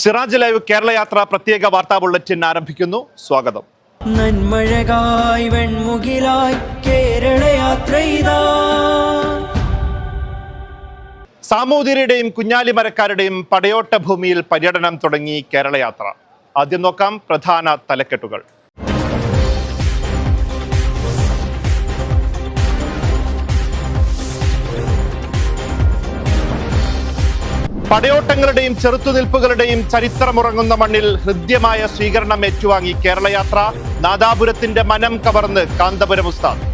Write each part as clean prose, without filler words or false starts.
Siraj live Kerala യാത്ര പ്രത്യേക വാർത്താ ബുള്ളറ്റിൻ ആരംഭിക്കുന്നു. സ്വാഗതം. നന്മഴകായി വെൺമുകിലായി കേരള യാത്ര ഇതാ. സാമൂതിരിയുടെയും കുഞ്ഞാലിമരക്കാരുടെയും പടയോട്ട ഭൂമിയിൽ പര്യടനം തുടങ്ങി കേരള യാത്ര. ആദ്യം നോക്കാം പ്രധാന തലക്കെട്ടുകൾ. പടയോട്ടങ്ങളുടെയും ചെറുത്തുനിൽപ്പുകളുടെയും ചരിത്രമുറങ്ങുന്ന മണ്ണിൽ ഹൃദ്യമായ സ്വീകരണം ഏറ്റുവാങ്ങി കേരള യാത്ര. നാദാപുരത്തിന്റെ മനം കവർന്ന് കാന്തപുരം ഉസ്താദ്.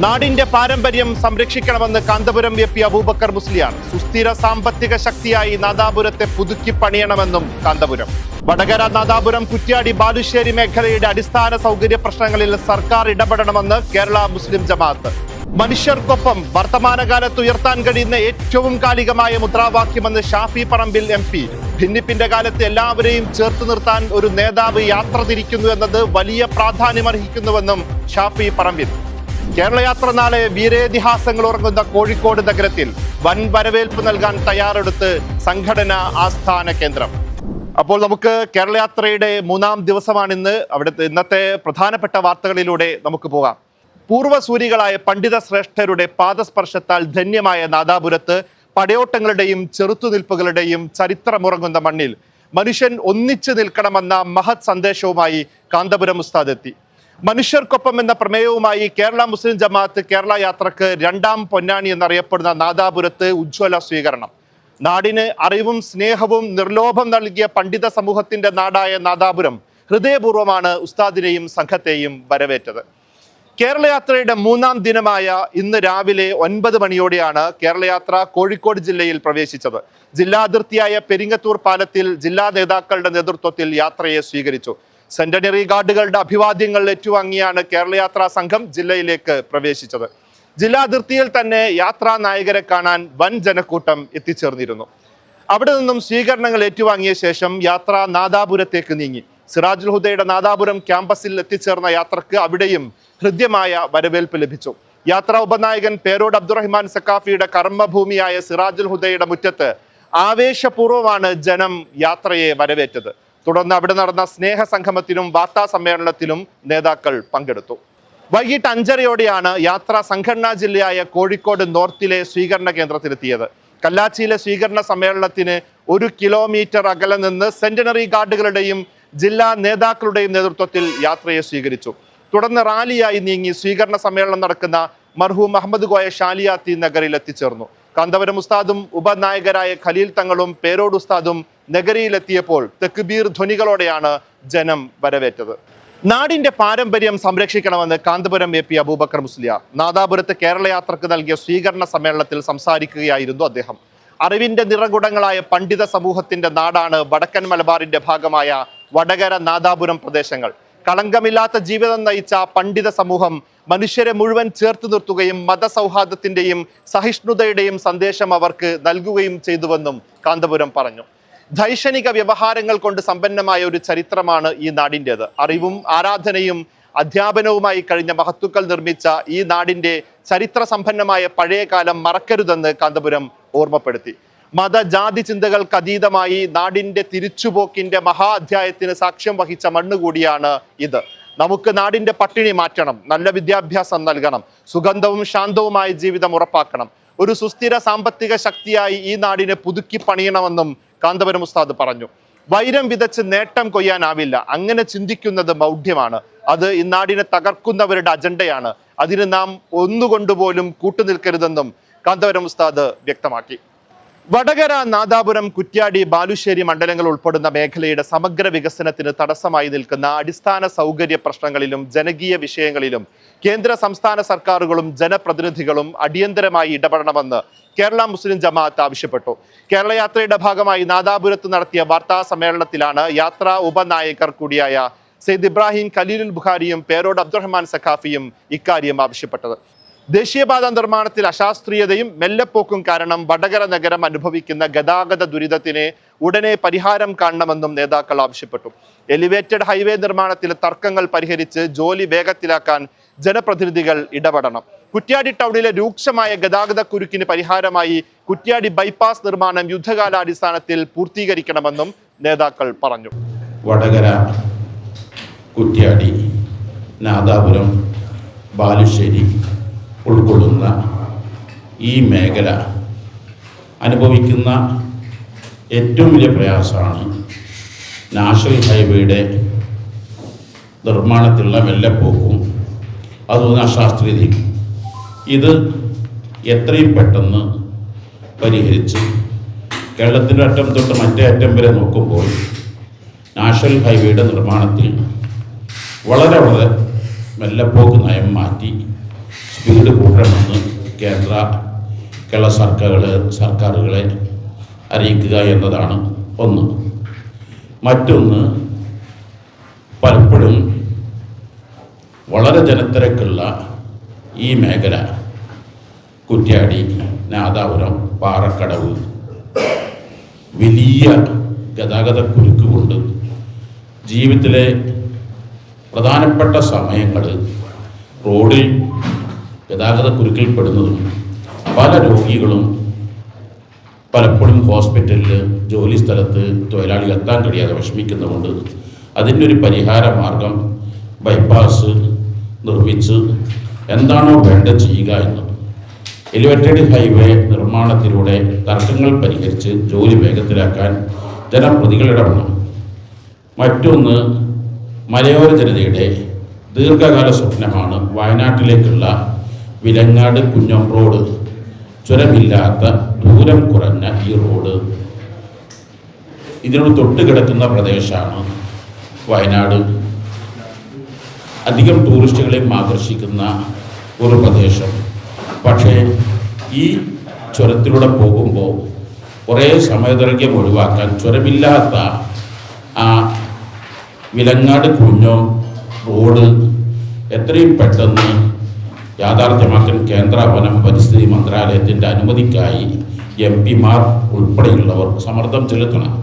നാടിന്റെ പാരമ്പര്യം സംരക്ഷിക്കണമെന്ന് കാന്തപുരം എ പി അബൂബക്കർ മുസ്ലിയാർ. സുസ്ഥിര സാമ്പത്തിക ശക്തിയായി നാദാപുരത്തെ പുതുക്കി പണിയണമെന്നും കാന്തപുരം. വടകര, നാദാപുരം, കുറ്റ്യാടി, ബാലുശ്ശേരി മേഖലയുടെ അടിസ്ഥാന സൗകര്യ പ്രശ്നങ്ങളിൽ സർക്കാർ ഇടപെടണമെന്ന് കേരള മുസ്ലിം ജമാഅത്ത്. മനുഷ്യർക്കൊപ്പം വർത്തമാനകാലത്ത് ഉയർത്താൻ കഴിയുന്ന ഏറ്റവും കാലികമായ മുദ്രാവാക്യമെന്ന് ഷാഫി പറമ്പിൽ MP. ഭിന്നിപ്പിന്റെ കാലത്ത് എല്ലാവരെയും ചേർത്ത് നിർത്താൻ ഒരു നേതാവ് യാത്ര തിരിക്കുന്നു എന്നത് വലിയ പ്രാധാന്യമർഹിക്കുന്നുവെന്നും ഷാഫി പറമ്പിൽ. കേരള യാത്ര നാളെ വീരേതിഹാസങ്ങൾ ഉറങ്ങുന്ന കോഴിക്കോട് നഗരത്തിൽ വൻ വരവേൽപ്പ് നൽകാൻ തയ്യാറെടുത്ത് സംഘടന ആസ്ഥാന കേന്ദ്രം. അപ്പോൾ നമുക്ക് കേരള യാത്രയുടെ 3-ാം ദിവസമാണിന്ന്. അവിടുത്തെ ഇന്നത്തെ പ്രധാനപ്പെട്ട വാർത്തകളിലൂടെ നമുക്ക് പോകാം. പൂർവ്വസൂരികളായ പണ്ഡിത ശ്രേഷ്ഠരുടെ പാദസ്പർശത്താൽ ധന്യമായ നാദാപുരത്ത് പടയോട്ടങ്ങളുടെയും ചെറുത്തുനിൽപ്പുകളുടെയും ചരിത്രമുറങ്ങുന്ന മണ്ണിൽ മനുഷ്യൻ ഒന്നിച്ചു നിൽക്കണമെന്ന മഹത് സന്ദേശവുമായി കാന്തപുരം ഉസ്താദ് എത്തി. മനുഷ്യർക്കൊപ്പം എന്ന പ്രമേയവുമായി കേരള മുസ്ലിം ജമാഅത്ത് കേരള യാത്രക്ക് 2-ാം പൊന്നാനി എന്നറിയപ്പെടുന്ന നാദാപുരത്ത് ഉജ്ജ്വല സ്വീകരണം. നാടിന് അറിവും സ്നേഹവും നിർലോഭം നൽകിയ പണ്ഡിത സമൂഹത്തിന്റെ നാടായ നാദാപുരം ഹൃദയപൂർവ്വമാണ് ഉസ്താദിനെയും സംഘത്തെയും വരവേറ്റത്. കേരള യാത്രയുടെ 3-ാം ദിനമായ ഇന്ന് രാവിലെ 9 മണിയോടെയാണ് കേരള യാത്ര കോഴിക്കോട് ജില്ലയിൽ പ്രവേശിച്ചത്. ജില്ലാ അതിർത്തിയായ പെരിങ്ങത്തൂർ പാലത്തിൽ ജില്ലാ നേതാക്കളുടെ നേതൃത്വത്തിൽ യാത്രയെ സ്വീകരിച്ചു. സെന്റനറി ഗാർഡുകളുടെ അഭിവാദ്യങ്ങൾ ഏറ്റുവാങ്ങിയാണ് കേരള യാത്രാ സംഘം ജില്ലയിലേക്ക് പ്രവേശിച്ചത്. ജില്ലാ അതിർത്തിയിൽ തന്നെ യാത്രാ നായകരെ കാണാൻ വൻ ജനക്കൂട്ടം എത്തിച്ചേർന്നിരുന്നു. അവിടെ നിന്നും സ്വീകരണങ്ങൾ ഏറ്റുവാങ്ങിയ ശേഷം യാത്ര നാദാപുരത്തേക്ക് നീങ്ങി. സിറാജുൽ ഹുദയുടെ നാദാപുരം ക്യാമ്പസിൽ എത്തിച്ചേർന്ന യാത്രക്ക് അവിടെയും ഹൃദ്യമായ വരവേൽപ്പ് ലഭിച്ചു. യാത്രാ ഉപനായകൻ പേരോട് അബ്ദുറഹ്മാൻ സക്കാഫിയുടെ കർമ്മഭൂമിയായ സിറാജുൽ ഹുദയുടെ മുറ്റത്ത് ആവേശപൂർവ്വമാണ് ജനം യാത്രയെ വരവേറ്റത്. തുടർന്ന് അവിടെ നടന്ന സ്നേഹ സംഗമത്തിലും വാർത്താ സമ്മേളനത്തിലും നേതാക്കൾ പങ്കെടുത്തു. വൈകിട്ട് 5:30യോടെയാണ് യാത്ര സംഘടനാ ജില്ലയായ കോഴിക്കോട് നോർത്തിലെ സ്വീകരണ കേന്ദ്രത്തിലെത്തിയത്. കല്ലാച്ചിയിലെ സ്വീകരണ സമ്മേളനത്തിന് 1 കിലോമീറ്റർ അകലെ നിന്ന് സെന്റനറി ഗാർഡുകളുടെയും ജില്ലാ നേതാക്കളുടെയും നേതൃത്വത്തിൽ യാത്രയെ സ്വീകരിച്ചു. തുടർന്ന് റാലിയായി നീങ്ങി സ്വീകരണ സമ്മേളനം നടക്കുന്ന മർഹൂം അഹമ്മദ് കോയ ഷാലിയാത്തി നഗറിൽ എത്തിച്ചേർന്നു. കാന്തപുരം ഉസ്താദും ഉപനായകരായ ഖലീൽ തങ്ങളും പേരോട് ഉസ്താദും നഗരിയിലെത്തിയപ്പോൾ തെക്ബീർ ധ്വനികളോടെയാണ് ജനം വരവേറ്റത്. നാടിന്റെ പാരമ്പര്യം സംരക്ഷിക്കണമെന്ന് കാന്തപുരം എ പി അബൂബക്കർ മുസ്ലിയാർ നാദാപുരത്ത് കേരള യാത്രക്ക് നൽകിയ സ്വീകരണ സമ്മേളനത്തിൽ സംസാരിക്കുകയായിരുന്നു അദ്ദേഹം. അറിവിന്റെ നിറകുടങ്ങളായ പണ്ഡിത സമൂഹത്തിന്റെ നാടാണ് വടക്കൻ മലബാറിന്റെ ഭാഗമായ വടകര, നാദാപുരം പ്രദേശങ്ങൾ. കളങ്കമില്ലാത്ത ജീവിതം നയിച്ച പണ്ഡിത സമൂഹം മനുഷ്യരെ മുഴുവൻ ചേർത്ത് നിർത്തുകയും മതസൗഹാർദ്ദത്തിന്റെയും സഹിഷ്ണുതയുടെയും സന്ദേശം അവർക്ക് നൽകുകയും ചെയ്തുവെന്നും കാന്തപുരം പറഞ്ഞു. ദൈക്ഷണിക വ്യവഹാരങ്ങൾ കൊണ്ട് സമ്പന്നമായ ഒരു ചരിത്രമാണ് ഈ നാടിൻ്റെത്. അറിവും ആരാധനയും അധ്യാപനവുമായി കഴിഞ്ഞ മഹത്തുക്കൾ നിർമ്മിച്ച ഈ നാടിന്റെ ചരിത്ര സമ്പന്നമായ പഴയ കാലം മറക്കരുതെന്ന് കാന്തപുരം ഓർമ്മപ്പെടുത്തി. മതജാതി ചിന്തകൾക്ക് അതീതമായി നാടിന്റെ തിരിച്ചുപോക്കിന്റെ മഹാ അധ്യായത്തിന് സാക്ഷ്യം വഹിച്ച മണ്ണുകൂടിയാണ് ഇത്. നമുക്ക് നാടിന്റെ പട്ടിണി മാറ്റണം, നല്ല വിദ്യാഭ്യാസം നൽകണം, സുഗന്ധവും ശാന്തവുമായ ജീവിതം ഉറപ്പാക്കണം, ഒരു സുസ്ഥിര സാമ്പത്തിക ശക്തിയായി ഈ നാടിനെ പുതുക്കി പണിയണമെന്നും കാന്തപുരം ഉസ്താദ് പറഞ്ഞു. വൈരം വിതച്ച് നേട്ടം കൊയ്യാനാവില്ല. അങ്ങനെ ചിന്തിക്കുന്നത് മൗഢ്യമാണ്. അത് ഈ നാടിനെ തകർക്കുന്നവരുടെ അജണ്ടയാണ്. അതിന് നാം ഒന്നുകൊണ്ടുപോലും കൂട്ടുനിൽക്കരുതെന്നും കാന്തപുരം ഉസ്താദ് വ്യക്തമാക്കി. വടകര, നാദാപുരം, കുറ്റ്യാടി, ബാലുശ്ശേരി മണ്ഡലങ്ങൾ ഉൾപ്പെടുന്ന മേഖലയുടെ സമഗ്ര വികസനത്തിന് തടസ്സമായി നിൽക്കുന്ന അടിസ്ഥാന സൗകര്യ പ്രശ്നങ്ങളിലും ജനകീയ വിഷയങ്ങളിലും കേന്ദ്ര സംസ്ഥാന സർക്കാരുകളും ജനപ്രതിനിധികളും അടിയന്തരമായി ഇടപെടണമെന്ന് കേരള മുസ്ലിം ജമാഅത്ത് ആവശ്യപ്പെട്ടു. കേരള യാത്രയുടെ ഭാഗമായി നാദാപുരത്ത് നടത്തിയ വാർത്താ സമ്മേളനത്തിലാണ് യാത്രാ ഉപനായകർ കൂടിയായ സെയ്ദ് ഇബ്രാഹിം ഖലീലുൽ ബുഖാരിയും പേരോട് അബ്ദുറഹ്മാൻ സഖാഫിയും ഇക്കാര്യം ആവശ്യപ്പെട്ടത്. ദേശീയപാത നിർമ്മാണത്തിൽ അശാസ്ത്രീയതയും മെല്ലെപ്പോക്കും കാരണം വടകര നഗരം അനുഭവിക്കുന്ന ഗതാഗത ദുരിതത്തിന് ഉടനെ പരിഹാരം കാണണമെന്നും നേതാക്കൾ ആവശ്യപ്പെട്ടു. എലിവേറ്റഡ് ഹൈവേ നിർമ്മാണത്തിലെ തർക്കങ്ങൾ പരിഹരിച്ച് ജോലി വേഗത്തിലാക്കാൻ ജനപ്രതിനിധികൾ ഇടപെടണം. കുറ്റ്യാടി ടൗണിലെ രൂക്ഷമായ ഗതാഗത കുരുക്കിന് പരിഹാരമായി കുറ്റ്യാടി ബൈപ്പാസ് നിർമ്മാണം യുദ്ധകാലാടിസ്ഥാനത്തിൽ പൂർത്തീകരിക്കണമെന്നും നേതാക്കൾ പറഞ്ഞു. വടകര, കുറ്റ്യാടി, നാദാപുരം, ബാലുശ്ശേരി ഉൾക്കൊള്ളുന്ന ഈ മേഖല അനുഭവിക്കുന്ന ഏറ്റവും വലിയ പ്രയാസമാണ് നാഷണൽ ഹൈവേയുടെ നിർമ്മാണത്തിലുള്ള വെള്ളപ്പോക്കും അതുപോലെ അശാസ്ത്രീയതയും. ഇത് എത്രയും പെട്ടെന്ന് പരിഹരിച്ച് കേരളത്തിൻ്റെ അറ്റം തൊട്ട് മറ്റേ അറ്റം വരെ നോക്കുമ്പോൾ നാഷണൽ ഹൈവേയുടെ നിർമ്മാണത്തിൽ വളരെ വെള്ളപ്പോക്ക് നയം മാറ്റി സ്പീഡ് കൂട്ടണമെന്ന് കേരള സർക്കാരുകളെ അറിയിക്കുക എന്നതാണ് ഒന്ന്. മറ്റൊന്ന്, പലപ്പോഴും വളരെ ജനത്തിരക്കുള്ള ഈ മേഖല കുറ്റ്യാടി, നാദാപുരം, പാറക്കടവ് വലിയ ഗതാഗതക്കുരുക്ക് കൊണ്ട് ജീവിതത്തിലെ പ്രധാനപ്പെട്ട സമയങ്ങൾ റോഡിൽ ഗതാഗതക്കുരുക്കിൽപ്പെടുന്നതും പല രോഗികളും പലപ്പോഴും ഹോസ്പിറ്റലിൽ ജോലി സ്ഥലത്ത് തൊഴിലാളികൾ എത്താൻ കഴിയാതെ വിഷമിക്കുന്നതുകൊണ്ട് അതിൻ്റെ ഒരു പരിഹാര മാർഗം ബൈപ്പാസ് നിർമ്മിച്ച് എന്താണോ വേണ്ട ചെയ്യുക എന്ന് എലിവേറ്റഡ് ഹൈവേ നിർമ്മാണത്തിലൂടെ തർക്കങ്ങൾ പരിഹരിച്ച് ജോലി വേഗത്തിലാക്കാൻ ജനപ്രതികൾ ഇടപെടണം. മറ്റൊന്ന്, മലയോര ജനതയുടെ ദീർഘകാല സ്വപ്നമാണ് വയനാട്ടിലേക്കുള്ള വിലങ്ങാട് കുഞ്ഞം റോഡ്. ചുരമില്ലാത്ത ദൂരം കുറഞ്ഞ ഈ റോഡ് ഇതിനോട് തൊട്ട് കിടക്കുന്ന പ്രദേശമാണ് വയനാട്. അധികം ടൂറിസ്റ്റുകളെയും ആകർഷിക്കുന്ന ഒരു പ്രദേശം. പക്ഷേ ഈ ചുരത്തിലൂടെ പോകുമ്പോൾ കുറേ സമയദൈർഘ്യം ഒഴിവാക്കാൻ ചുരമില്ലാത്ത ആ വിലങ്ങാട് കുഞ്ഞം റോഡ് എത്രയും പെട്ടെന്ന് യാഥാർത്ഥ്യമാക്കാൻ കേന്ദ്ര വനം പരിസ്ഥിതി മന്ത്രാലയത്തിൻ്റെ അനുമതിക്കായി MP-മാർ ഉൾപ്പെടെയുള്ളവർ സമ്മർദ്ദം ചെലുത്തണം.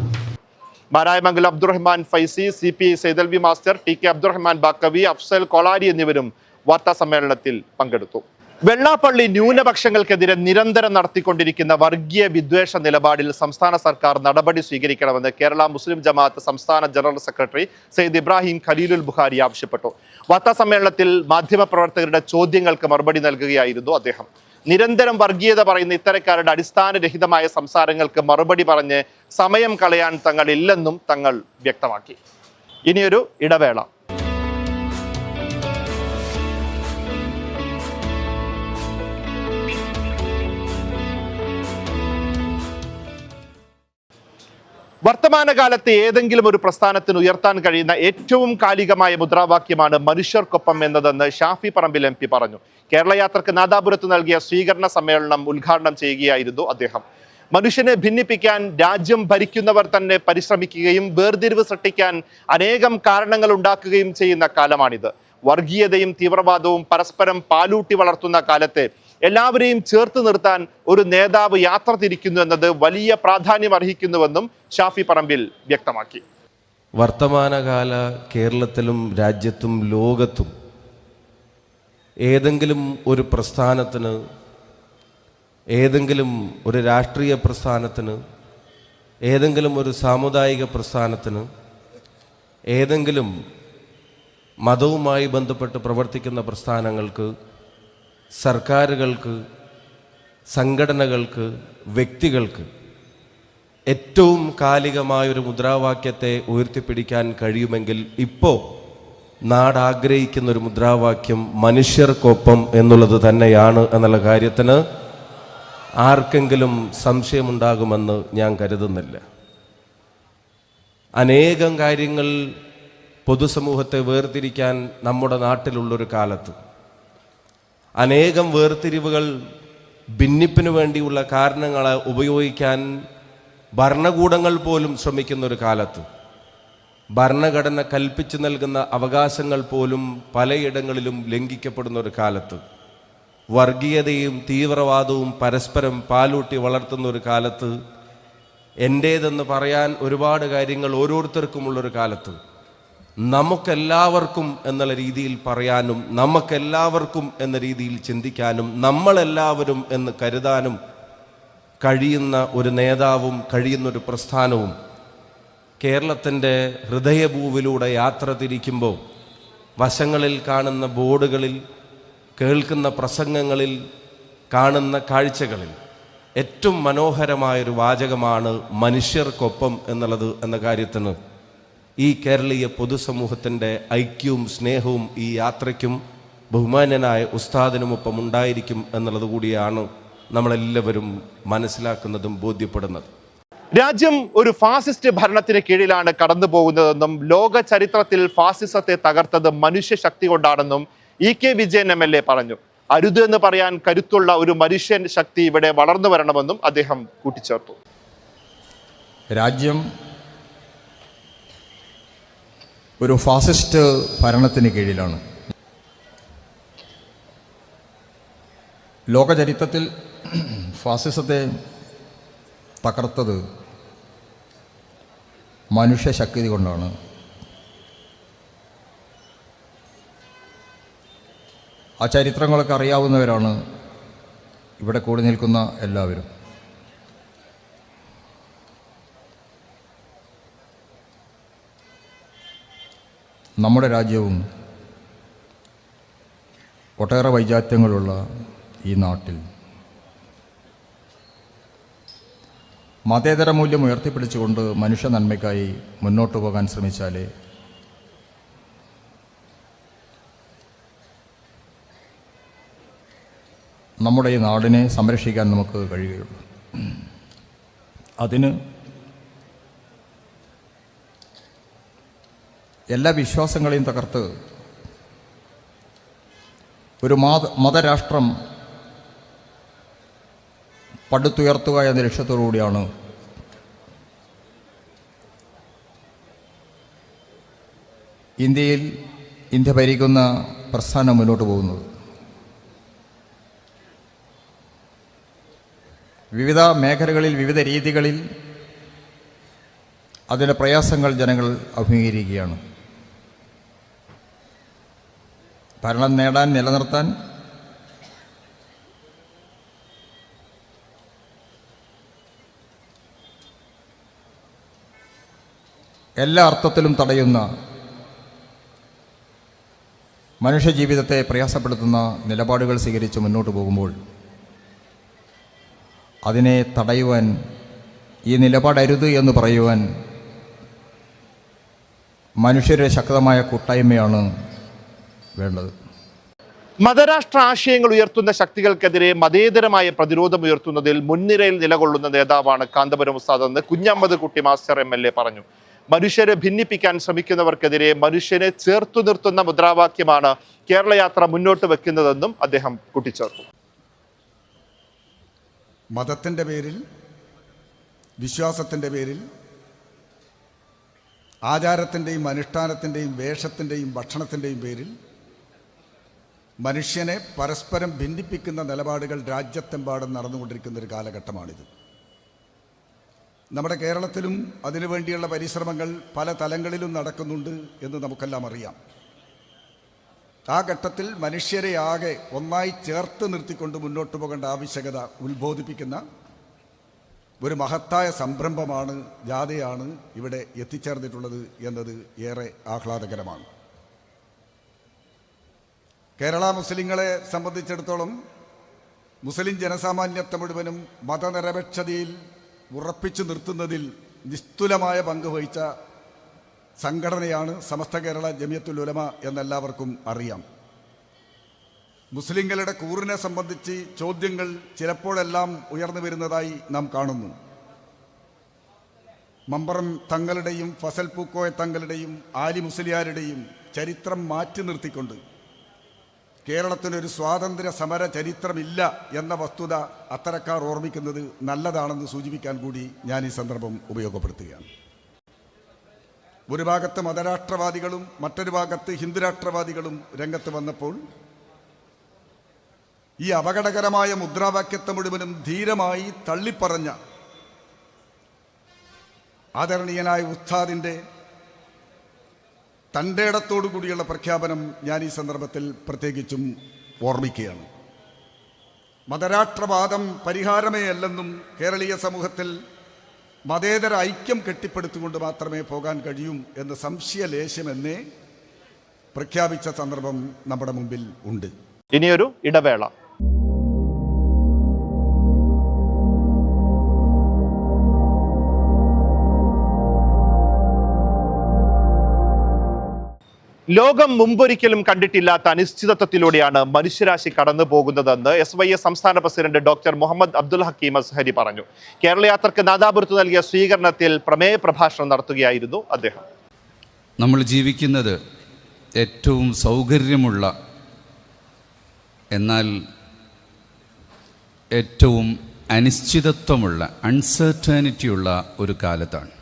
Marayamangalam Abdurahman Faizi, CPI Saidalavi master, TK Abdurahman Baqavi, Afsal Kolari എന്നിവരും വാർത്താ സമ്മേളനത്തിൽ പങ്കെടുത്തു. വെള്ളാപ്പള്ളി ന്യൂനപക്ഷങ്ങൾക്കെതിരെ നിരന്തരം നടത്തിക്കൊണ്ടിരിക്കുന്ന വർഗീയ വിദ്വേഷ നിലപാടിൽ സംസ്ഥാന സർക്കാർ നടപടി സ്വീകരിക്കണമെന്ന് കേരള മുസ്ലിം ജമാഅത്ത് സംസ്ഥാന ജനറൽ സെക്രട്ടറി സയ്യിദ് ഇബ്രാഹിം ഖലീലുൽ ബുഖാരി ആവശ്യപ്പെട്ടു. വാർത്താ സമ്മേളനത്തിൽ മാധ്യമപ്രവർത്തകരുടെ ചോദ്യങ്ങൾക്ക് മറുപടി നൽകുകയായിരുന്നു അദ്ദേഹം. നിരന്തരം വർഗീയത പറയുന്ന ഇത്തരക്കാരുടെ അടിസ്ഥാനരഹിതമായ സംസാരങ്ങൾക്ക് മറുപടി പറഞ്ഞ് സമയം കളയാൻ തങ്ങളില്ലെന്നും തങ്ങൾ വ്യക്തമാക്കി. ഇനിയൊരു ഇടവേള. വർത്തമാനകാലത്ത് ഏതെങ്കിലും ഒരു പ്രസ്ഥാനത്തിന് ഉയർത്താൻ കഴിയുന്ന ഏറ്റവും കാലികമായ മുദ്രാവാക്യമാണ് മനുഷ്യർക്കൊപ്പം എന്നതെന്ന് ഷാഫി പറമ്പിൽ MP പറഞ്ഞു. കേരള യാത്രക്ക് നാദാപുരത്ത് നൽകിയ സ്വീകരണ സമ്മേളനം ഉദ്ഘാടനം ചെയ്യുകയായിരുന്നു അദ്ദേഹം. മനുഷ്യനെ ഭിന്നിപ്പിക്കാൻ രാജ്യം ഭരിക്കുന്നവർ തന്നെ പരിശ്രമിക്കുകയും വേർതിരിവ് സൃഷ്ടിക്കാൻ അനേകം കാരണങ്ങൾ ഉണ്ടാക്കുകയും ചെയ്യുന്ന കാലമാണിത്. വർഗീയതയും തീവ്രവാദവും പരസ്പരം പാലൂട്ടി വളർത്തുന്ന കാലത്തെ എല്ലാവരെയും ചേർത്ത് നിർത്താൻ ഒരു നേതാവ് യാത്ര തിരിക്കുന്നു എന്നത് വലിയ പ്രാധാന്യം അർഹിക്കുന്നുവെന്നും ഷാഫി പറമ്പിൽ വ്യക്തമാക്കി. വർത്തമാനകാല കേരളത്തിലും രാജ്യത്തും ലോകത്തും ഏതെങ്കിലും ഒരു പ്രസ്ഥാനത്തിന്, ഏതെങ്കിലും ഒരു രാഷ്ട്രീയ പ്രസ്ഥാനത്തിന്, ഏതെങ്കിലും ഒരു സാമുദായിക പ്രസ്ഥാനത്തിന്, ഏതെങ്കിലും മതവുമായി ബന്ധപ്പെട്ട് പ്രവർത്തിക്കുന്ന പ്രസ്ഥാനങ്ങൾക്ക്, സർക്കാരുകൾക്ക്, സംഘടനകൾക്ക്, വ്യക്തികൾക്ക് ഏറ്റവും കാലികമായൊരു മുദ്രാവാക്യത്തെ ഉയർത്തിപ്പിടിക്കാൻ കഴിയുമെങ്കിൽ ഇപ്പോൾ നാടാഗ്രഹിക്കുന്ന ഒരു മുദ്രാവാക്യം മനുഷ്യർക്കൊപ്പം എന്നുള്ളത് തന്നെയാണ് എന്നുള്ള കാര്യത്തിന് ആർക്കെങ്കിലും സംശയമുണ്ടാകുമെന്ന് ഞാൻ കരുതുന്നില്ല. അനേകം കാര്യങ്ങൾ പൊതുസമൂഹത്തെ വേർതിരിക്കാൻ നമ്മുടെ നാട്ടിലുള്ളൊരു കാലത്ത്, അനേകം വേർതിരിവുകൾ ഭിന്നിപ്പിനു വേണ്ടിയുള്ള കാരണങ്ങളെ ഉപയോഗിക്കാൻ ഭരണകൂടങ്ങൾ പോലും ശ്രമിക്കുന്ന ഒരു കാലത്ത്, ഭരണഘടന കൽപ്പിച്ചു നൽകുന്ന അവകാശങ്ങൾ പോലും പലയിടങ്ങളിലും ലംഘിക്കപ്പെടുന്ന ഒരു കാലത്ത്, വർഗീയതയും തീവ്രവാദവും പരസ്പരം പാലൂട്ടി വളർത്തുന്ന ഒരു കാലത്ത്, എൻ്റേതെന്ന് പറയാൻ ഒരുപാട് കാര്യങ്ങൾ ഓരോരുത്തർക്കുമുള്ളൊരു കാലത്ത്, നമുക്കെല്ലാവർക്കും എന്നുള്ള രീതിയിൽ പറയാനും നമുക്കെല്ലാവർക്കും എന്ന രീതിയിൽ ചിന്തിക്കാനും നമ്മളെല്ലാവരും എന്ന് കരുതാനും കഴിയുന്ന ഒരു നേതാവും കഴിയുന്നൊരു പ്രസ്ഥാനവും കേരളത്തിൻ്റെ ഹൃദയഭൂവിലൂടെ യാത്ര തിരിക്കുമ്പോൾ വശങ്ങളിൽ കാണുന്ന ബോർഡുകളിൽ, കേൾക്കുന്ന പ്രസംഗങ്ങളിൽ, കാണുന്ന കാഴ്ചകളിൽ ഏറ്റവും മനോഹരമായൊരു വാചകമാണ് മനുഷ്യർക്കൊപ്പം എന്നുള്ളത് എന്ന കാര്യത്തിന് ഈ കേരളീയ പൊതുസമൂഹത്തിൻ്റെ ഐക്യവും സ്നേഹവും ഈ യാത്രയ്ക്കും ബഹുമാന്യനായ ഉസ്താദിനുമൊപ്പം ഉണ്ടായിരിക്കും എന്നുള്ളത് കൂടിയാണ് നമ്മളെല്ലാവരും മനസ്സിലാക്കുന്നതും ബോധ്യപ്പെടുന്നത്. രാജ്യം ഒരു ഫാസിസ്റ്റ് ഭരണത്തിന് കീഴിലാണ് കടന്നു പോകുന്നതെന്നും ലോക ചരിത്രത്തിൽ ഫാസിസത്തെ തകർത്തത് മനുഷ്യശക്തി കൊണ്ടാണെന്നും EK വിജയൻ MLA പറഞ്ഞു. അരുത് എന്ന് പറയാൻ കരുത്തുള്ള ഒരു മനുഷ്യൻ ശക്തി ഇവിടെ വളർന്നു വരണമെന്നും അദ്ദേഹം കൂട്ടിച്ചേർത്തു. രാജ്യം ഒരു ഫാസിസ്റ്റ് ഭരണത്തിന് കീഴിലാണ്. ലോകചരിത്രത്തിൽ ഫാസിസത്തെ തകർത്തത് മനുഷ്യശക്തി കൊണ്ടാണ്. ആ ചരിത്രങ്ങളൊക്കെ അറിയാവുന്നവരാണ് ഇവിടെ കൂടി നിൽക്കുന്ന എല്ലാവരും. നമ്മുടെ രാജ്യവും ഒട്ടേറെ വൈജാത്യങ്ങളുള്ള ഈ നാട്ടിൽ മതേതര മൂല്യം ഉയർത്തിപ്പിടിച്ചുകൊണ്ട് മനുഷ്യ നന്മയ്ക്കായി മുന്നോട്ട് പോകാൻ ശ്രമിച്ചാലേ നമ്മുടെ ഈ നാടിനെ സംരക്ഷിക്കാൻ നമുക്ക് കഴിയുകയുള്ളൂ. അതിന് എല്ലാ വിശ്വാസങ്ങളെയും തകർത്ത് ഒരു മതരാഷ്ട്രം പടുത്തുയർത്തുക എന്ന ലക്ഷ്യത്തോടു കൂടിയാണ് ഇന്ത്യ ഭരിക്കുന്ന പ്രസ്ഥാനം മുന്നോട്ട് പോകുന്നത്. വിവിധ മേഖലകളിൽ, വിവിധ രീതികളിൽ അതിൻ്റെ പ്രയാസങ്ങൾ ജനങ്ങൾ അഭിമുഖീകരിക്കുകയാണ്. ഭരണം നേടാൻ, നിലനിർത്താൻ എല്ലാ അർത്ഥത്തിലും തടയുന്ന, മനുഷ്യജീവിതത്തെ പ്രയാസപ്പെടുത്തുന്ന നിലപാടുകൾ സ്വീകരിച്ച് മുന്നോട്ട് പോകുമ്പോൾ അതിനെ തടയുവാൻ, ഈ നിലപാടരുത് എന്ന് പറയുവാൻ മനുഷ്യരുടെ ശക്തമായ കൂട്ടായ്മയാണ് വേണ്ടത്. മതരാഷ്ട്ര ആശയങ്ങൾ ഉയർത്തുന്ന ശക്തികൾക്കെതിരെ മതേതരമായ പ്രതിരോധം ഉയർത്തുന്നതിൽ മുൻനിരയിൽ നിലകൊള്ളുന്ന നേതാവാണ് കാന്തപുരം ഉസ്താദ് എന്ന് കുഞ്ഞമ്മദ് കുട്ടി മാസ്റ്റർ MLA പറഞ്ഞു. മനുഷ്യരെ ഭിന്നിപ്പിക്കാൻ ശ്രമിക്കുന്നവർക്കെതിരെ മനുഷ്യനെ ചേർത്തു നിർത്തുന്ന മുദ്രാവാക്യമാണ് കേരള യാത്ര മുന്നോട്ട് വെക്കുന്നതെന്നും അദ്ദേഹം കൂട്ടിച്ചേർത്തു. മതത്തിൻ്റെ പേരിൽ, വിശ്വാസത്തിൻ്റെ പേരിൽ, ആചാരത്തിൻ്റെയും അനുഷ്ഠാനത്തിൻ്റെയും വേഷത്തിൻ്റെയും ഭക്ഷണത്തിൻ്റെയും പേരിൽ മനുഷ്യനെ പരസ്പരം ഭിന്നിപ്പിക്കുന്ന നിലപാടുകൾ രാജ്യത്തെമ്പാടും നടന്നുകൊണ്ടിരിക്കുന്ന ഒരു കാലഘട്ടമാണിത്. നമ്മുടെ കേരളത്തിലും അതിനുവേണ്ടിയുള്ള പരിശ്രമങ്ങൾ പല തലങ്ങളിലും നടക്കുന്നുണ്ട് എന്ന് നമുക്കെല്ലാം അറിയാം. ആ ഘട്ടത്തിൽ മനുഷ്യരെ ആകെ ഒന്നായി ചേർത്ത് നിർത്തിക്കൊണ്ട് മുന്നോട്ട് പോകേണ്ട ആവശ്യകത ഉത്ബോധിപ്പിക്കുന്ന ഒരു മഹത്തായ സംരംഭമാണ്, ജാഥയാണ് ഇവിടെ എത്തിച്ചേർന്നിട്ടുള്ളത് എന്നത് ഏറെ ആഹ്ലാദകരമാണ്. കേരള മുസ്ലിങ്ങളെ സംബന്ധിച്ചിടത്തോളം മുസ്ലിം ജനസാമാന്യത്തെ മുഴുവനും മതനിരപേക്ഷതയിൽ ഉറപ്പിച്ചു നിർത്തുന്നതിൽ നിസ്തുലമായ പങ്ക് വഹിച്ച സംഘടനയാണ് സമസ്ത കേരള ജമിയത്തുൽ ഉലമ എന്നെല്ലാവർക്കും അറിയാം. മുസ്ലിങ്ങളുടെ കൂറിനെ സംബന്ധിച്ച് ചോദ്യങ്ങൾ ചിലപ്പോഴെല്ലാം ഉയർന്നു വരുന്നതായി നാം കാണുന്നു. മമ്പറം തങ്ങളുടെയും ഫസൽ പൂക്കോയ തങ്ങളുടെയും ആലി മുസ്ലിയാരുടെയും ചരിത്രം മാറ്റി നിർത്തിക്കൊണ്ട് കേരളത്തിനൊരു സ്വാതന്ത്ര്യ സമര ചരിത്രമില്ല എന്ന വസ്തുത അത്തരക്കാർ ഓർമ്മിക്കുന്നത് നല്ലതാണെന്ന് സൂചിപ്പിക്കാൻ കൂടി ഞാൻ ഈ സന്ദർഭം ഉപയോഗപ്പെടുത്തുകയാണ്. ഒരു ഭാഗത്ത് മതരാഷ്ട്രവാദികളും മറ്റൊരു ഭാഗത്ത് ഹിന്ദുരാഷ്ട്രവാദികളും രംഗത്ത് വന്നപ്പോൾ ഈ അപകടകരമായ മുദ്രാവാക്യത്തെ മുഴുവനും ധീരമായി തള്ളിപ്പറഞ്ഞ ആദരണീയനായ ഉസ്താദിൻ്റെ തൻ്റെ ഇടത്തോടു കൂടിയുള്ള പ്രഖ്യാപനം ഞാൻ ഈ സന്ദർഭത്തിൽ പ്രത്യേകിച്ചും ഓർമ്മിക്കുകയാണ്. മതരാഷ്ട്രവാദം പരിഹാരമേ അല്ലെന്നും കേരളീയ സമൂഹത്തിൽ മതേതര ഐക്യം കെട്ടിപ്പടുത്തുകൊണ്ട് മാത്രമേ പോകാൻ കഴിയൂ എന്ന് സംശയലേശമെന്നേ പ്രഖ്യാപിച്ച സന്ദർഭം നമ്മുടെ മുമ്പിൽ ഉണ്ട്. ഇനിയൊരു ഇടവേള. ലോകം മുമ്പൊരിക്കലും കണ്ടിട്ടില്ലാത്ത അനിശ്ചിതത്വത്തിലൂടെയാണ് മനുഷ്യരാശി കടന്നു പോകുന്നതെന്ന് SYS സംസ്ഥാന പ്രസിഡന്റ് ഡോക്ടർ മുഹമ്മദ് അബ്ദുൽ ഹക്കീം അസ്ഹരി പറഞ്ഞു. കേരളയാത്രക്ക് നാദാപുരത്ത് നൽകിയ സ്വീകരണത്തിൽ പ്രമേയ പ്രഭാഷണം നടത്തുകയായിരുന്നു അദ്ദേഹം. നമ്മൾ ജീവിക്കുന്നത് ഏറ്റവും സൗകര്യമുള്ള എന്നാൽ ഏറ്റവും അനിശ്ചിതത്വമുള്ള അൺസർട്ടനിറ്റിയുള്ള ഒരു കാലത്താണ്.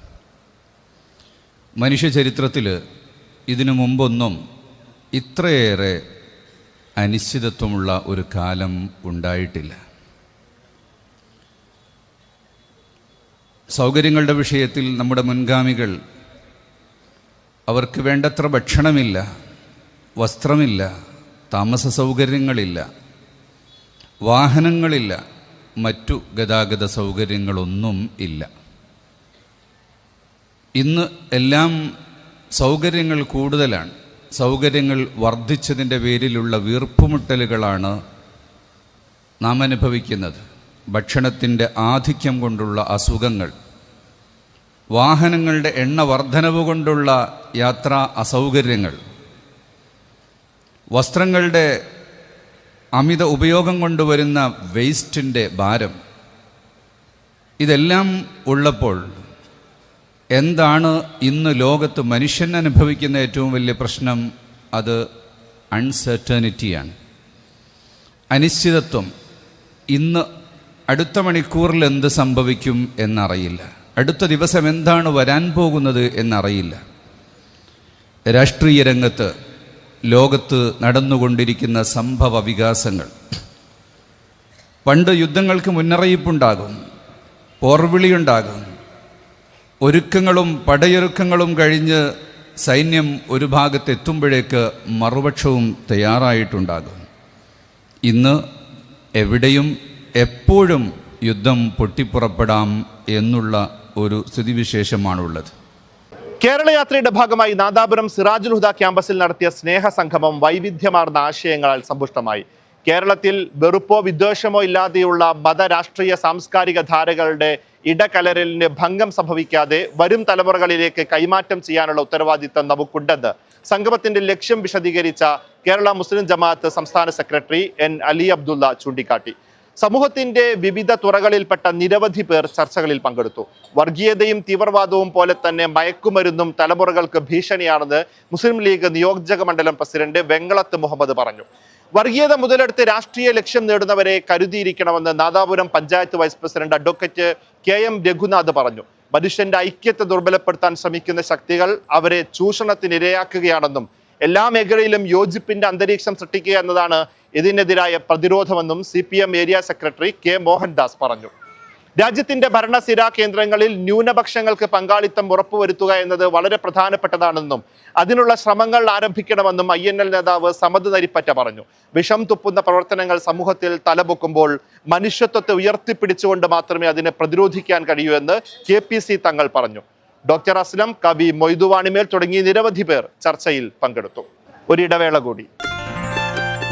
മനുഷ്യ ചരിത്രത്തിൽ ഇതിനു മുമ്പൊന്നും ഇത്രയേറെ അനിശ്ചിതത്വമുള്ള ഒരു കാലം ഉണ്ടായിട്ടില്ല. സൗകര്യങ്ങളുടെ വിഷയത്തിൽ നമ്മുടെ മുൻഗാമികൾ അവർക്ക് വേണ്ടത്ര ഭക്ഷണമില്ല, വസ്ത്രമില്ല, താമസ സൗകര്യങ്ങളില്ല, വാഹനങ്ങളില്ല, മറ്റു ഗതാഗത സൗകര്യങ്ങളൊന്നും ഇല്ല. ഇന്ന് എല്ലാം സൗകര്യങ്ങൾ കൂടുതലാണ്. സൗകര്യങ്ങൾ വർദ്ധിച്ചതിൻ്റെ പേരിലുള്ള വീർപ്പുമുട്ടലുകളാണ് നാം അനുഭവിക്കുന്നത്. ഭക്ഷണത്തിൻ്റെ ആധിക്യം കൊണ്ടുള്ള അസുഖങ്ങൾ, വാഹനങ്ങളുടെ എണ്ണ വർധനവ് കൊണ്ടുള്ള യാത്രാ അസൗകര്യങ്ങൾ, വസ്ത്രങ്ങളുടെ അമിത ഉപയോഗം കൊണ്ടുവരുന്ന വേസ്റ്റിൻ്റെ ഭാരം, ഇതെല്ലാം ഉള്ളപ്പോൾ എന്താണ് ഇന്ന് ലോകത്ത് മനുഷ്യൻ അനുഭവിക്കുന്ന ഏറ്റവും വലിയ പ്രശ്നം? അത് അൺസർട്ടനിറ്റിയാണ്, അനിശ്ചിതത്വം. ഇന്ന് അടുത്ത മണിക്കൂറിൽ എന്ത് സംഭവിക്കും എന്നറിയില്ല. അടുത്ത ദിവസം എന്താണ് വരാൻ പോകുന്നത് എന്നറിയില്ല. രാഷ്ട്രീയ രംഗത്ത് ലോകത്ത് നടന്നുകൊണ്ടിരിക്കുന്ന സംഭവ വികാസങ്ങൾ, പണ്ട് യുദ്ധങ്ങൾക്ക് മുന്നറിയിപ്പുണ്ടാകും, പോർവിളിയുണ്ടാകും, ഒരുക്കങ്ങളും പടയൊരുക്കങ്ങളും കഴിഞ്ഞ് സൈന്യം ഒരു ഭാഗത്തെത്തുമ്പോഴേക്ക് മറുപക്ഷവും തയ്യാറായിട്ടുണ്ടാകും. ഇന്ന് എവിടെയും എപ്പോഴും യുദ്ധം പൊട്ടിപ്പുറപ്പെടാം എന്നുള്ള ഒരു സ്ഥിതിവിശേഷമാണുള്ളത്. കേരളയാത്രയുടെ ഭാഗമായി നാദാപുരം സിറാജുൽ ഹുദ ക്യാമ്പസിൽ നടത്തിയ സ്നേഹസംഗമം വൈവിധ്യമാർന്ന ആശയങ്ങളാൽ സമ്പുഷ്ടമായി. കേരളത്തിൽ വെറുപ്പോ വിദ്വേഷമോ ഇല്ലാതെയുള്ള മതരാഷ്ട്രീയ സാംസ്കാരിക ധാരകളുടെ ഇടകലരലിന് ഭംഗം സംഭവിക്കാതെ വരും തലമുറകളിലേക്ക് കൈമാറ്റം ചെയ്യാനുള്ള ഉത്തരവാദിത്തം നമുക്കുണ്ടെന്ന് സംഗമത്തിന്റെ ലക്ഷ്യം വിശദീകരിച്ച കേരള മുസ്ലിം ജമാഅത്ത് സംസ്ഥാന സെക്രട്ടറി N. അലി അബ്ദുള്ള ചൂണ്ടിക്കാട്ടി. സമൂഹത്തിന്റെ വിവിധ തുറകളിൽപ്പെട്ട നിരവധി പേർ ചർച്ചകളിൽ പങ്കെടുത്തു. വർഗീയതയും തീവ്രവാദവും പോലെ തന്നെ മയക്കുമരുന്നും തലമുറകൾക്ക് ഭീഷണിയാണെന്ന് മുസ്ലിം ലീഗ് നിയോജക മണ്ഡലം പ്രസിഡന്റ് വെങ്ങളത്ത് മുഹമ്മദ് പറഞ്ഞു. വർഗീയത മുതലെടുത്ത് രാഷ്ട്രീയ ലക്ഷ്യം നേടുന്നവരെ കരുതിയിരിക്കണമെന്ന് Nadapuram panchayat vice president advocate KM Raghunath പറഞ്ഞു. മനുഷ്യന്റെ ഐക്യത്തെ ദുർബലപ്പെടുത്താൻ ശ്രമിക്കുന്ന ശക്തികൾ അവരെ ചൂഷണത്തിനിരയാക്കുകയാണെന്നും എല്ലാ മേഖലയിലും യോജിപ്പിന്റെ അന്തരീക്ഷം സൃഷ്ടിക്കുക എന്നതാണ് ഇതിനെതിരായ പ്രതിരോധമെന്നും CPM area secretary K. Mohandas പറഞ്ഞു. രാജ്യത്തിന്റെ ഭരണസിരാ കേന്ദ്രങ്ങളിൽ ന്യൂനപക്ഷങ്ങൾക്ക് പങ്കാളിത്തം ഉറപ്പുവരുത്തുക എന്നത് വളരെ പ്രധാനപ്പെട്ടതാണെന്നും അതിനുള്ള ശ്രമങ്ങൾ ആരംഭിക്കണമെന്നും INL നേതാവ് സമദ് നരിപ്പറ്റ പറഞ്ഞു. വിഷം തുപ്പുന്ന പ്രവർത്തനങ്ങൾ സമൂഹത്തിൽ തലപൊക്കുമ്പോൾ മനുഷ്യത്വത്തെ ഉയർത്തിപ്പിടിച്ചുകൊണ്ട് മാത്രമേ അതിനെ പ്രതിരോധിക്കാൻ കഴിയൂ എന്ന് KPC തങ്ങൾ പറഞ്ഞു. ഡോക്ടർ അസ്ലം, കവി മൊയ്തുവാണിമേൽ തുടങ്ങി നിരവധി പേർ ചർച്ചയിൽ പങ്കെടുത്തു. ഒരിടവേള കൂടി.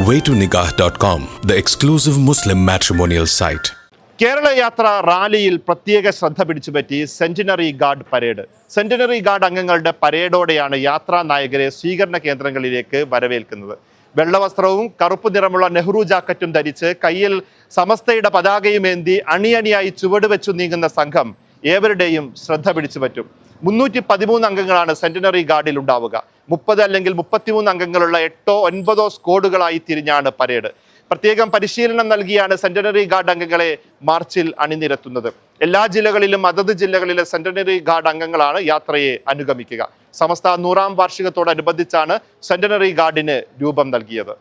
waytonikah.com, the exclusive Muslim matrimonial site. കേരളയാത്ര റാലിയിൽ പ്രത്യേക ശ്രദ്ധ പിടിച്ചുപറ്റി centenary guard parade. Centenary guard അംഗങ്ങളുടെ പരേഡോടെയാണ് യാത്രാ നായകരെ സ്വീകരണ കേന്ദ്രങ്ങളിലേക്ക് വരവേൽക്കുന്നത്. വെള്ളവസ്ത്രവും കറുപ്പ് നിറമുള്ള നെഹ്റു ജാക്കറ്റും ധരിച്ച് കയ്യിൽ സമസ്തയുടെ പതാകയുമേന്തി അണിയണിയായി ചുവട് വെച്ചു നീങ്ങുന്ന സംഘം ഏവരുടെയും ശ്രദ്ധ പിടിച്ചു പറ്റും. 313 അംഗങ്ങളാണ് സെന്റിനറി ഗാർഡിൽ ഉണ്ടാവുക. 30 അല്ലെങ്കിൽ 33 അംഗങ്ങളുള്ള 8ഓ 9ഓ സ്ക്വാഡുകളായി തിരിഞ്ഞാണ് പരേഡ്. പ്രത്യേകം പരിശീലനം നൽകിയാണ് സെന്റിനറി ഗാർഡ് അംഗങ്ങളെ മാർച്ചിൽ അണിനിരത്തുന്നത്. എല്ലാ ജില്ലകളിലും അതത് ജില്ലകളിലെ സെന്റിനറി ഗാർഡ് അംഗങ്ങളാണ് യാത്രയെ അനുഗമിക്കുക. സമസ്ത 100ാം വാർഷികത്തോടനുബന്ധിച്ചാണ് സെന്റിനറി ഗാർഡിന് രൂപം നൽകിയത്.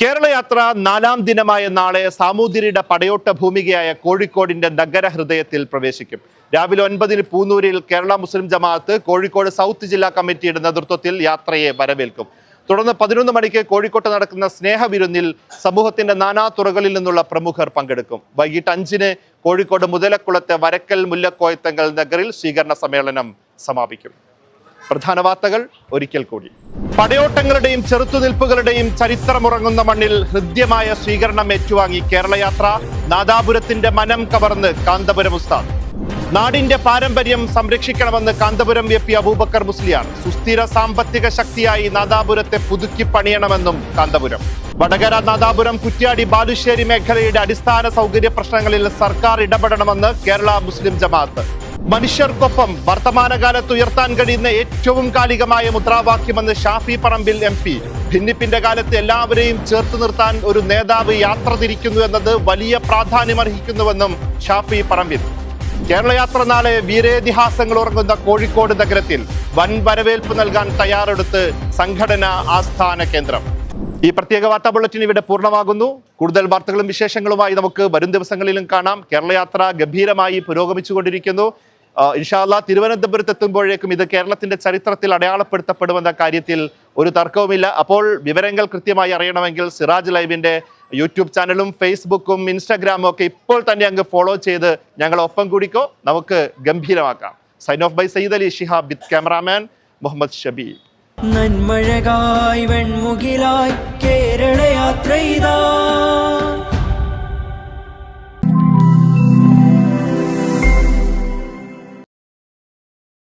കേരളയാത്ര 4ാം ദിനമായ നാളെ സാമൂതിരിയുടെ പടയോട്ട ഭൂമികയായ കോഴിക്കോടിന്റെ നഗരഹൃദയത്തിൽ പ്രവേശിക്കും. രാവിലെ 9-ന് പൂന്നൂരിൽ കേരള മുസ്ലിം ജമാഅത്ത് കോഴിക്കോട് സൗത്ത് ജില്ലാ കമ്മിറ്റിയുടെ നേതൃത്വത്തിൽ യാത്രയെ വരവേൽക്കും. തുടർന്ന് 11 മണിക്ക് കോഴിക്കോട്ട് നടക്കുന്ന സ്നേഹവിരുന്നിൽ സമൂഹത്തിന്റെ നാനാ തുറകളിൽ നിന്നുള്ള പ്രമുഖർ പങ്കെടുക്കും. വൈകിട്ട് 5-ന് കോഴിക്കോട് മുതലക്കുളത്തെ വരക്കൽ മുല്ലക്കോയത്തങ്ങൾ നഗറിൽ സ്വീകരണ സമ്മേളനം സമാപിക്കും. പ്രധാന വാർത്തകൾ ഒരിക്കൽ കൂടി. പടയോട്ടങ്ങളുടെയും ചെറുത്തുനിൽപ്പുകളുടെയും ചരിത്രമുറങ്ങുന്ന മണ്ണിൽ ഹൃദ്യമായ സ്വീകരണം ഏറ്റുവാങ്ങി കേരളയാത്ര. നാദാപുരത്തിന്റെ മനം കവർന്ന് കാന്തപുരം ഉസ്താദ്. നാടിന്റെ പാരമ്പര്യം സംരക്ഷിക്കണമെന്ന് കാന്തപുരം എ പി അബൂബക്കർ മുസ്ലിയാർ. സുസ്ഥിര സാമ്പത്തിക ശക്തിയായി നാദാപുരത്തെ പുതുക്കി പണിയണമെന്നും കാന്തപുരം. വടകര, നാദാപുരം, കുറ്റ്യാടി, ബാലുശ്ശേരി മേഖലയുടെ അടിസ്ഥാന സൗകര്യ പ്രശ്നങ്ങളിൽ സർക്കാർ ഇടപെടണമെന്ന് കേരള മുസ്ലിം ജമാഅത്ത്. മനുഷ്യർക്കൊപ്പം വർത്തമാനകാലത്ത് ഉയർത്താൻ കഴിയുന്ന ഏറ്റവും കാലികമായ മുദ്രാവാക്യമെന്ന് ഷാഫി പറമ്പിൽ MP. ഭിന്നിപ്പിന്റെ കാലത്ത് എല്ലാവരെയും ചേർത്ത് നിർത്താൻ ഒരു നേതാവ് യാത്ര തിരിക്കുന്നു എന്നത് വലിയ പ്രാധാന്യമർഹിക്കുന്നുവെന്നും ഷാഫി പറമ്പിൽ. കേരളയാത്ര നാളെ വീരേതിഹാസങ്ങൾ ഉറങ്ങുന്ന കോഴിക്കോട് നഗരത്തിൽ വൻ വരവേൽപ്പ് നൽകാൻ തയ്യാറെടുത്ത് സംഘടന ആസ്ഥാന കേന്ദ്രം. ഈ പ്രത്യേക വാർത്താ ബുള്ളറ്റിൻ ഇവിടെ പൂർണ്ണമാകുന്നു. കൂടുതൽ വാർത്തകളും വിശേഷങ്ങളുമായി നമുക്ക് വരും ദിവസങ്ങളിലും കാണാം. കേരളയാത്ര ഗംഭീരമായി പുരോഗമിച്ചുകൊണ്ടിരിക്കുന്നു. ഇൻഷാ അല്ലാഹ് തിരുവനന്തപുരത്ത് എത്തുമ്പോഴേക്കും ഇത് കേരളത്തിന്റെ ചരിത്രത്തിൽ അടയാളപ്പെടുത്തപ്പെടുമെന്ന കാര്യത്തിൽ ഒരു തർക്കവുമില്ല. അപ്പോൾ വിവരങ്ങൾ കൃത്യമായി അറിയണമെങ്കിൽ സിറാജ് ലൈവിന്റെ യൂട്യൂബ് ചാനലും ഫേസ്ബുക്കും ഇൻസ്റ്റാഗ്രാമും ഒക്കെ ഇപ്പോൾ തന്നെ അങ്ങ് ഫോളോ ചെയ്ത് ഞങ്ങളൊപ്പം കൂടിക്കോ. നമുക്ക് ഗംഭീരമാക്കാം. Sign off by Sayyid Ali Shihab with cameraman Muhammad Shabi. നന്മഴകായി വെൺമുകിലായി കേരളയാത്ര ഇതാ.